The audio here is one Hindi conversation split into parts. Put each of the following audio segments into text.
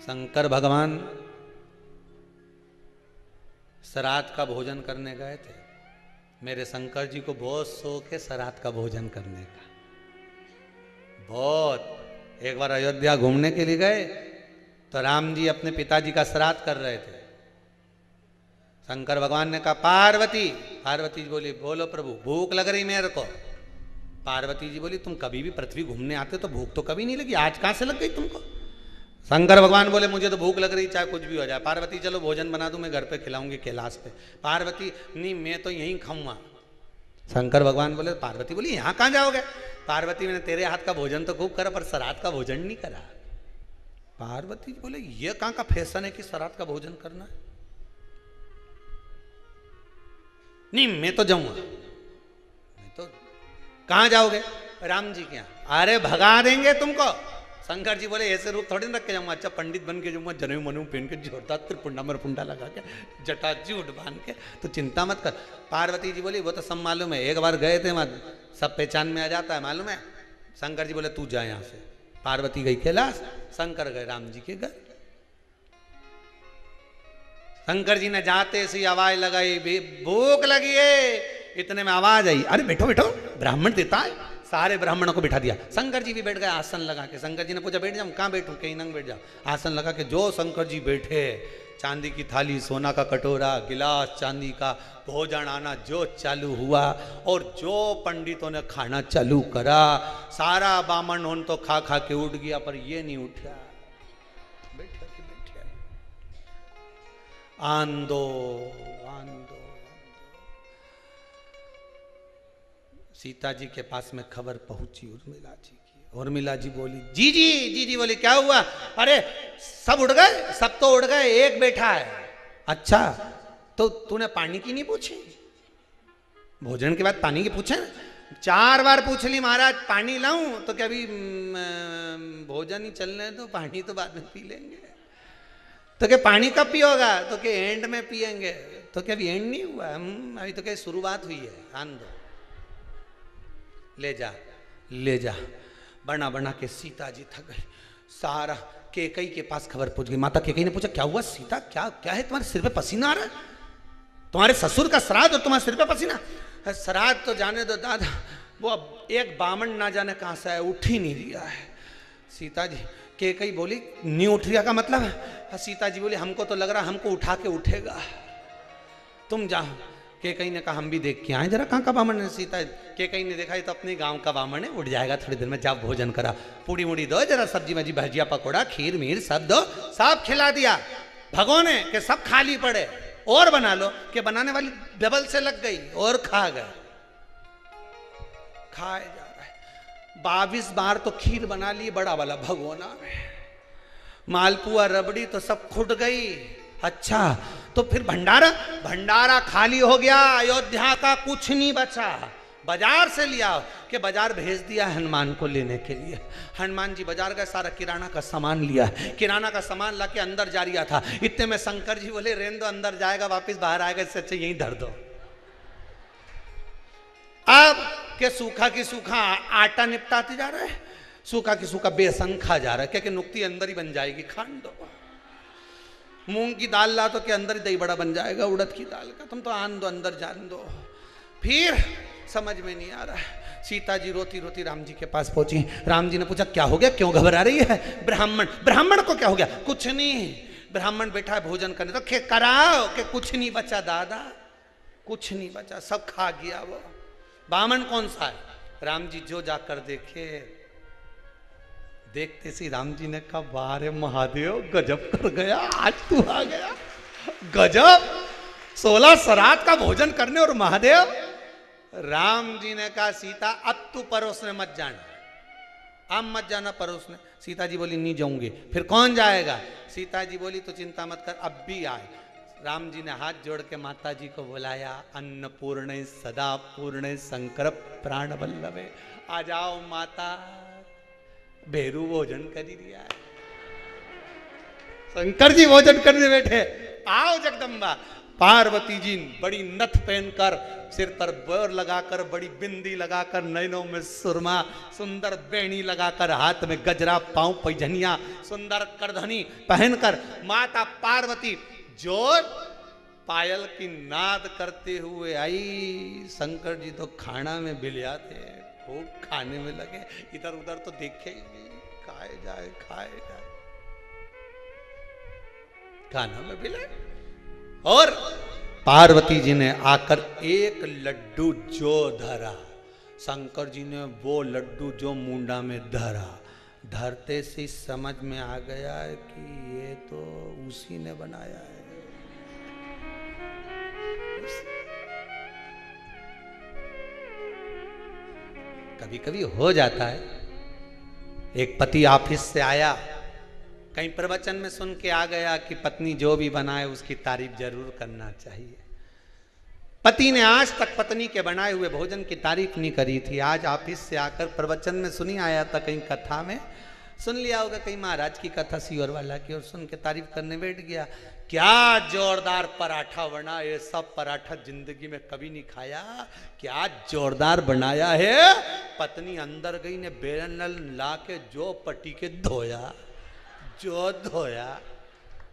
शंकर भगवान श्राद्ध का भोजन करने गए थे। मेरे शंकर जी को बहुत शौक है श्राद्ध का भोजन करने का, बहुत। एक बार अयोध्या घूमने के लिए गए तो राम जी अपने पिताजी का श्राद्ध कर रहे थे। शंकर भगवान ने कहा पार्वती, पार्वती जी बोली बोलो प्रभु भूख लग रही मेरे को। पार्वती जी बोली तुम कभी भी पृथ्वी घूमने आते तो भूख तो कभी नहीं लगी, आज कहां से लग गई तुमको? शंकर भगवान बोले मुझे तो भूख लग रही चाहे कुछ भी हो जाए। पार्वती चलो भोजन बना दूं, मैं घर पे खिलाऊंगी कैलाश पे। पार्वती नहीं मैं तो यहीं खाऊंगा। शंकर भगवान बोले, पार्वती बोली यहाँ कहाँ जाओगे? पार्वती मैंने तेरे हाथ का भोजन तो खूब करा पर श्राद्ध का भोजन नहीं करा। पार्वती जी बोले ये कहाँ का फैशन है कि श्राद्ध का भोजन करना है? नहीं मैं तो जाऊंगा। मैं तो कहाँ जाओगे? राम जी के यहाँ। अरे भगा देंगे तुमको। शंकर जी बोले ऐसे रूप थोड़ी रख के जाऊंगा, अच्छा पंडित बन के जाऊंगा, जनेऊ मनु पहन के जोरदार त्रिपुंडा मरपुंडा लगा के जटाजूट बांध के, तो चिंता मत कर। पार्वती जी बोली वो तो सब मालूम है, एक बार गए थे वहां सब पहचान में आ जाता है मालूम है। शंकर जी बोले तू जा यहाँ से। पार्वती गई कैलाश, शंकर गए राम जी के घर। शंकर जी ने जाते से आवाज लगाई भूख लगी है। इतने में आवाज आई अरे बैठो बैठो ब्राह्मण देता है। सारे ब्राह्मणों को बिठा दिया। शंकर जी भी बैठ गए आसन लगा के। शंकर जी ने पूछा बैठ जाऊं? कहाँ बैठूं? कहीं नंग बैठ जाओ। आसन लगा के जो शंकर जी बैठे, चांदी की थाली, सोना का कटोरा, गिलास चांदी का, भोजन आना जो चालू हुआ और जो पंडितों ने खाना चालू करा, सारा बामन होन तो खा खा के उठ गया पर ये नहीं उठा। बैठा के बैठा आंदो आंदो। सीता जी के पास में खबर पहुंची उर्मिला जी की। उर्मिला जी बोली जी बोली क्या हुआ? अरे सब उड़ गए, सब तो उड़ गए, एक बैठा है। अच्छा तो तूने पानी की नहीं पूछी? भोजन के बाद पानी की पूछे? 4 बार पूछ ली महाराज पानी लाऊं तो क्या अभी भोजन ही चलने दो, पानी तो बाद में पी लेंगे। तो क्या पानी कब पियोगा? तो क्या एंड में पियेंगे। तो क्या अभी एंड नहीं हुआ, अभी तो क्या शुरुआत हुई है। आंदो ले जा ले जा। बना बना के सीता जी थक गई। सारा केकई के पास खबर पहुंच गई। माता केकई ने पूछा क्या हुआ सीता, क्या क्या है? तुम्हारे सिर पे पसीना आ रहा है? तुम्हारे ससुर का श्राद्ध और तुम्हारे सिर पे पसीना? श्राद्ध तो जाने दो दादा, वो अब एक बामन ना जाने कहां से है, उठ ही नहीं रिया है। सीता जी केकई बोली नहीं उठ रिया का मतलब? सीता जी बोली हमको तो लग रहा हमको उठा के उठेगा, तुम जाओ। केकई ने कहा हम भी देख के आए जरा कहाँ का बामन है। सीता केकई ने देखा तो अपने गांव का बामन है, उठ जाएगा थोड़ी देर में, जाओ भोजन करा, पूड़ी मुड़ी दो, जरा सब्जी भाजी भजिया पकौड़ा खीर मीर सब दो। सब खिला दिया भगोने के, सब खाली पड़े और बना लो कि बनाने वाली डबल से लग गई और खा गए। खाए जा रहा है। 22 बार तो खीर बना ली बड़ा वाला भगोना में, मालपुआ रबड़ी तो सब खुट गई। अच्छा तो फिर भंडारा, भंडारा खाली हो गया, अयोध्या का कुछ नहीं बचा। बाजार से लिया कि बाजार भेज दिया हनुमान को लेने के लिए। हनुमान जी बाजार गए, सारा किराना का सामान लिया। किराना का सामान ला के अंदर जा रहा था, इतने में शंकर जी बोले रेन दो, अंदर जाएगा वापस बाहर आएगा, इससे अच्छा यहीं धर दो। अब के सूखा की सूखा आटा निपटाते जा रहा है, सूखा की सूखा बेसन खा जा रहा है, क्या नुक्ति अंदर ही बन जाएगी, खान दो। मूंग की दाल ला तो के अंदर ही दही बड़ा बन जाएगा, उड़द की दाल का, तुम तो आन दो अंदर जान दो। फिर समझ में नहीं आ रहा है। सीता जी रोती रोती राम जी के पास पहुंची। राम जी ने पूछा क्या हो गया, क्यों घबरा रही है? ब्राह्मण को क्या हो गया? कुछ नहीं, ब्राह्मण बैठा है भोजन करने, तो खे कराओ कि कुछ नहीं बचा दादा, कुछ नहीं बचा, सब खा गया वो। ब्राह्मण कौन सा है? राम जी जो जाकर देखे, देखते सी राम जी ने कहा वारे महादेव गजब कर गया, आज तू आ गया, गजब 16 श्राद्ध का भोजन करने और महादेव। राम जी ने कहा सीता अब तू परोसने मत जाना, अब मत जाना परोसने। सीता जी बोली नहीं जाऊंगी। फिर कौन जाएगा? सीता जी बोली तो चिंता मत कर अब भी आए। राम जी ने हाथ जोड़ के माता जी को बुलाया, अन्नपूर्ण सदा पूर्ण शंकर प्राण वल्लभे, आ जाओ माता, भेरू भोजन कर ही दिया है। शंकर जी भोजन करने बैठे, आओ जगदम्बा। पार्वती जी बड़ी नथ पहनकर, सिर पर बोर लगाकर, बड़ी बिंदी लगाकर, नैनों में सुरमा, सुंदर बेणी लगाकर, हाथ में गजरा, पांव पैजनिया, सुंदर करधनी पहनकर माता पार्वती जोर पायल की नाद करते हुए आई। शंकर जी तो खाना में बिलिया थे, खूब खाने में लगे, इधर उधर तो देखे ही नहीं, खाए जाए खाए जाए, खाना में बिले। और पार्वती जी ने आकर एक लड्डू जो धरा, शंकर जी ने वो लड्डू जो मुंडा में धरा, धरते से समझ में आ गया कि ये तो उसी ने बनाया है। कभी कभी हो जाता है, एक पति ऑफिस से आया, कहीं प्रवचन में सुन के आ गया कि पत्नी जो भी बनाए उसकी तारीफ जरूर करना चाहिए। पति ने आज तक पत्नी के बनाए हुए भोजन की तारीफ नहीं करी थी, आज ऑफिस से आकर प्रवचन में सुनी आया था, कहीं कथा में सुन लिया होगा, कहीं महाराज की कथा सीवर वाला की, और सुन के तारीफ करने बैठ गया। क्या जोरदार पराठा बना, ये सब पराठा जिंदगी में कभी नहीं खाया, क्या जोरदार बनाया है। पत्नी अंदर गई ने बेलन ला के जो पटी के धोया, जो धोया।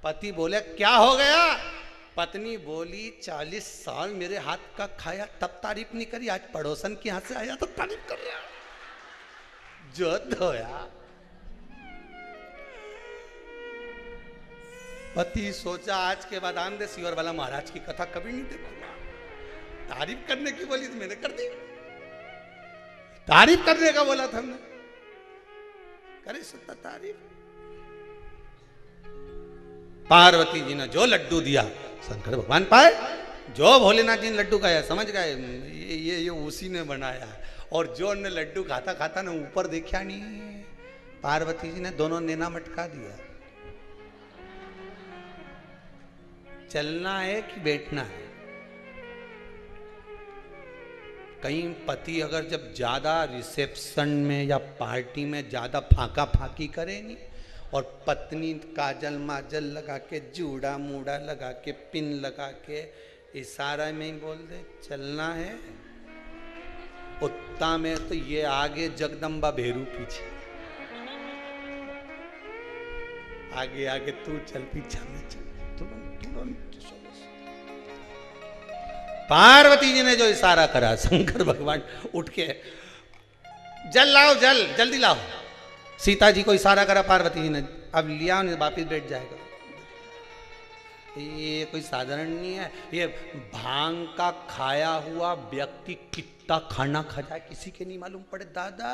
पति बोले क्या हो गया। पत्नी बोली 40 साल मेरे हाथ का खाया तब तारीफ नहीं करी, आज पड़ोसन के हाथ से आया तो तारीफ कर रहा, जो धोया। पति सोचा आज के बाद आंदे सीवर वाला महाराज की कथा कभी नहीं देखूंगा, तारीफ करने की बोली तो मैंने कर दी, तारीफ करने का बोला था हमने, करे सकता तारीफ। पार्वती जी ने जो लड्डू दिया शंकर भगवान पाए, जो भोलेनाथ जी ने लड्डू खाया समझ गए ये उसी ने बनाया है। और जो ने लड्डू खाता खाता ने ऊपर देखा नहीं, पार्वती जी ने दोनों नेना मटका दिया। चलना है कि बैठना है। कहीं पति अगर जब ज्यादा रिसेप्शन में या पार्टी में ज्यादा फाका फाकी करे नहीं, और पत्नी काजल माजल लगा के, जूड़ा मूड़ा लगा के, पिन लगा के, इशारा में ही बोल दे चलना है, उत्ता में तो ये आगे जगदम्बा भेरू पीछे, आगे आगे तू चल पीछा में चल, पार्वती जी ने जो इशारा करा, शंकर भगवान उठ के जल लाओ, जल जल्दी लाओ। सीता जी को इशारा करा पार्वती जी ने, अब लिया नहीं वापिस बैठ जाएगा। ये कोई साधारण नहीं है, ये भांग का खाया हुआ व्यक्ति कितना खाना खा जाए किसी के नहीं मालूम पड़े दादा।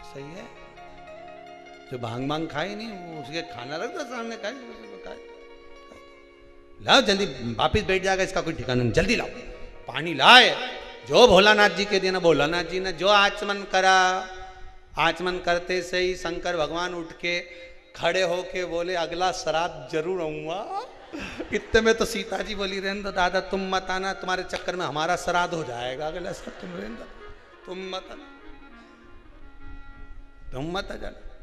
सही है, जो भांग भांग खाए नहीं वो उसके खाना लगता सामने खाए, लाओ जल्दी वापिस बैठ जाएगा, इसका कोई ठिकाना नहीं, जल्दी लाओ। पानी लाए, जो भोलानाथ जी के देना, भोलानाथ जी ने जो आचमन करा, आचमन करते से ही शंकर भगवान उठ के खड़े होके बोले अगला श्राद्ध जरूर आऊंगा। इतने में तो सीता जी बोली रहने दो दादा तुम मत आना, तुम्हारे चक्कर में हमारा श्राद्ध हो जाएगा, अगला श्राद्ध तुम रहने दो, तुम मत आना, तुम मत आ जाना।